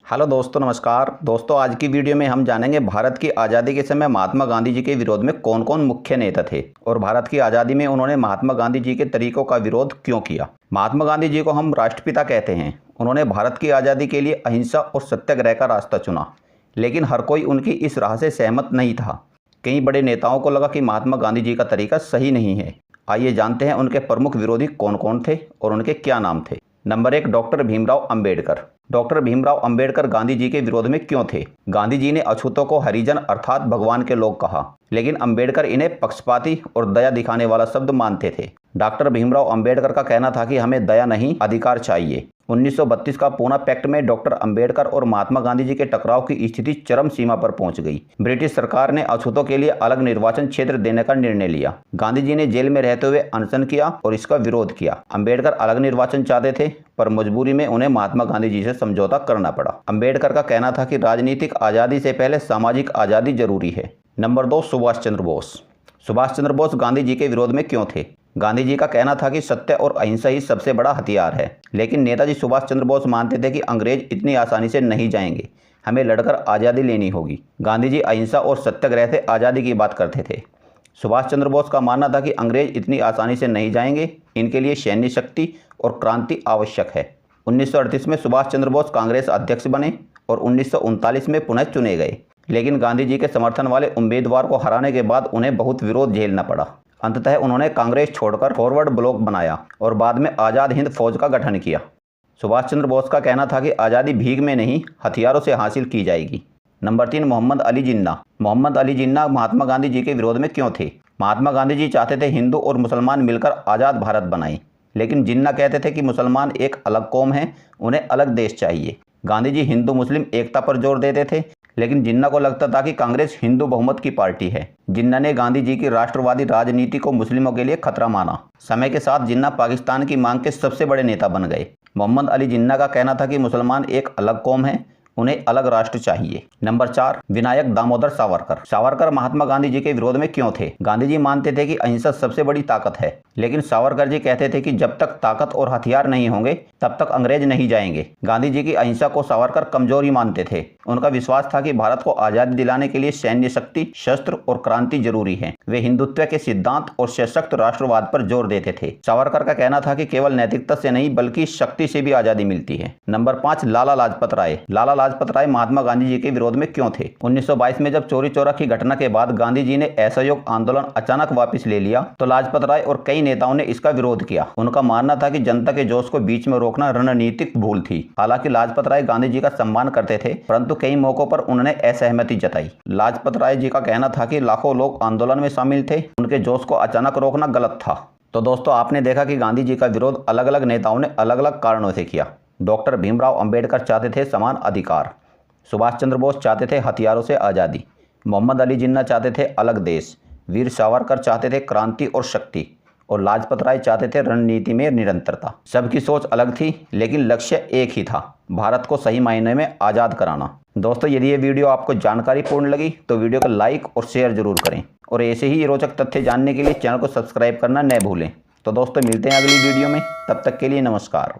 Hello दोस्तों, नमस्कार दोस्तों। आज की वीडियो में हम जानेंगे भारत की आज़ादी के समय महात्मा गांधी जी के विरोध में कौन कौन मुख्य नेता थे और भारत की आज़ादी में उन्होंने महात्मा गांधी जी के तरीकों का विरोध क्यों किया। महात्मा गांधी जी को हम राष्ट्रपिता कहते हैं। उन्होंने भारत की आज़ादी के लिए अहिंसा और सत्याग्रह का रास्ता चुना, लेकिन हर कोई उनकी इस राह से सहमत नहीं था। कई बड़े नेताओं को लगा कि महात्मा गांधी जी का तरीका सही नहीं है। आइए जानते हैं उनके प्रमुख विरोधी कौन कौन थे और उनके क्या नाम थे। Number 1, doctor Bhimrao Ambedkar. Doctor Bhimrao Ambedkar Gandhi ji के विरोध में क्यों थे। गांधी जी ने अछूतों को हरिजन अर्थात भगवान के लोग कहा, लेकिन अंबेडकर इन्हें पक्षपाती और दया दिखाने वाला शब्द मानते थे। डॉक्टर भीमराव अंबेडकर का कहना था कि हमें दया नहीं, अधिकार चाहिए। 1932 का पूना पैक्ट में डॉक्टर अंबेडकर और महात्मा गांधी जी के टकराव की स्थिति चरम सीमा पर पहुंच गई। ब्रिटिश सरकार ने अछूतों के लिए अलग निर्वाचन क्षेत्र देने का निर्णय लिया। गांधी जी ने जेल में रहते हुए अनशन किया और इसका विरोध किया। अंबेडकर अलग निर्वाचन चाहते थे, पर मजबूरी में उन्हें महात्मा गांधी जी से समझौता करना पड़ा। अंबेडकर का कहना था कि राजनीतिक आज़ादी से पहले सामाजिक आज़ादी जरूरी है। नंबर 2, सुभाष चंद्र बोस। सुभाष चंद्र बोस गांधी जी के विरोध में क्यों थे। गांधी जी का कहना था कि सत्य और अहिंसा ही सबसे बड़ा हथियार है, लेकिन नेताजी सुभाष चंद्र बोस मानते थे कि अंग्रेज इतनी आसानी से नहीं जाएंगे, हमें लड़कर आज़ादी लेनी होगी। गांधी जी अहिंसा और सत्याग्रह से आज़ादी की बात करते थे। सुभाष चंद्र बोस का मानना था कि अंग्रेज इतनी आसानी से नहीं जाएंगे, इनके लिए सैन्य शक्ति और क्रांति आवश्यक है। 1938 में सुभाष चंद्र बोस कांग्रेस अध्यक्ष बने और 1939 में पुनः चुने गए, लेकिन गांधी जी के समर्थन वाले उम्मीदवार को हराने के बाद उन्हें बहुत विरोध झेलना पड़ा। अंततः उन्होंने कांग्रेस छोड़कर फॉरवर्ड ब्लॉक बनाया और बाद में आज़ाद हिंद फौज का गठन किया। सुभाष चंद्र बोस का कहना था कि आज़ादी भीख में नहीं, हथियारों से हासिल की जाएगी। नंबर 3, मोहम्मद अली जिन्ना। मोहम्मद अली जिन्ना महात्मा गांधी जी के विरोध में क्यों थे। महात्मा गांधी जी चाहते थे हिंदू और मुसलमान मिलकर आज़ाद भारत बनाएं, लेकिन जिन्ना कहते थे कि मुसलमान एक अलग कौम है, उन्हें अलग देश चाहिए। गांधी जी हिंदू मुस्लिम एकता पर जोर देते थे, लेकिन जिन्ना को लगता था कि कांग्रेस हिंदू बहुमत की पार्टी है। जिन्ना ने गांधी जी की राष्ट्रवादी राजनीति को मुस्लिमों के लिए खतरा माना। समय के साथ जिन्ना पाकिस्तान की मांग के सबसे बड़े नेता बन गए। मोहम्मद अली जिन्ना का कहना था कि मुसलमान एक अलग कौम है, उन्हें अलग राष्ट्र चाहिए। नंबर 4, विनायक दामोदर सावरकर। सावरकर महात्मा गांधी जी के विरोध में क्यों थे। गांधी जी मानते थे कि अहिंसा सबसे बड़ी ताकत है, लेकिन सावरकर जी कहते थे कि जब तक ताकत और हथियार नहीं होंगे तब तक अंग्रेज नहीं जाएंगे। गांधी जी की अहिंसा को सावरकर कमजोरी मानते थे। उनका विश्वास था कि भारत को आजादी दिलाने के लिए सैन्य शक्ति, शस्त्र और क्रांति जरूरी है। वे हिंदुत्व के सिद्धांत और सशक्त राष्ट्रवाद पर जोर देते थे। सावरकर का कहना था कि केवल नैतिकता से नहीं बल्कि शक्ति से भी आजादी मिलती है। नंबर 5, लाला लाजपत राय। लाला लाजपत राय महात्मा गांधी जी के विरोध में क्यों थे। 1922 में जब चोरी चौरा की घटना के बाद गांधी जी ने असहयोग आंदोलन अचानक वापस ले लिया, तो लाजपत राय और कई नेताओं ने इसका विरोध किया। उनका मानना था कि जनता के जोश को बीच में रोकना रणनीतिक भूल थी। हालांकि लाजपत राय गांधी जी का सम्मान करते थे, परंतु कई मौकों पर उन्होंने असहमति जताई। लाजपत राय जी का कहना था कि लाखों लोग आंदोलन में शामिल थे, उनके जोश को अचानक रोकना गलत था। तो दोस्तों, आपने देखा कि गांधी जी का विरोध अलग अलग नेताओं ने अलग अलग कारणों से किया। डॉक्टर भीमराव अंबेडकर चाहते थे समान अधिकार, सुभाष चंद्र बोस चाहते थे हथियारों से आज़ादी, मोहम्मद अली जिन्ना चाहते थे अलग देश, वीर सावरकर चाहते थे क्रांति और शक्ति, और लाजपत राय चाहते थे रणनीति में निरंतरता। सबकी सोच अलग थी, लेकिन लक्ष्य एक ही था, भारत को सही मायने में आज़ाद कराना। दोस्तों, यदि ये वीडियो आपको जानकारीपूर्ण लगी तो वीडियो को लाइक और शेयर जरूर करें, और ऐसे ही रोचक तथ्य जानने के लिए चैनल को सब्सक्राइब करना न भूलें। तो दोस्तों, मिलते हैं अगली वीडियो में, तब तक के लिए नमस्कार।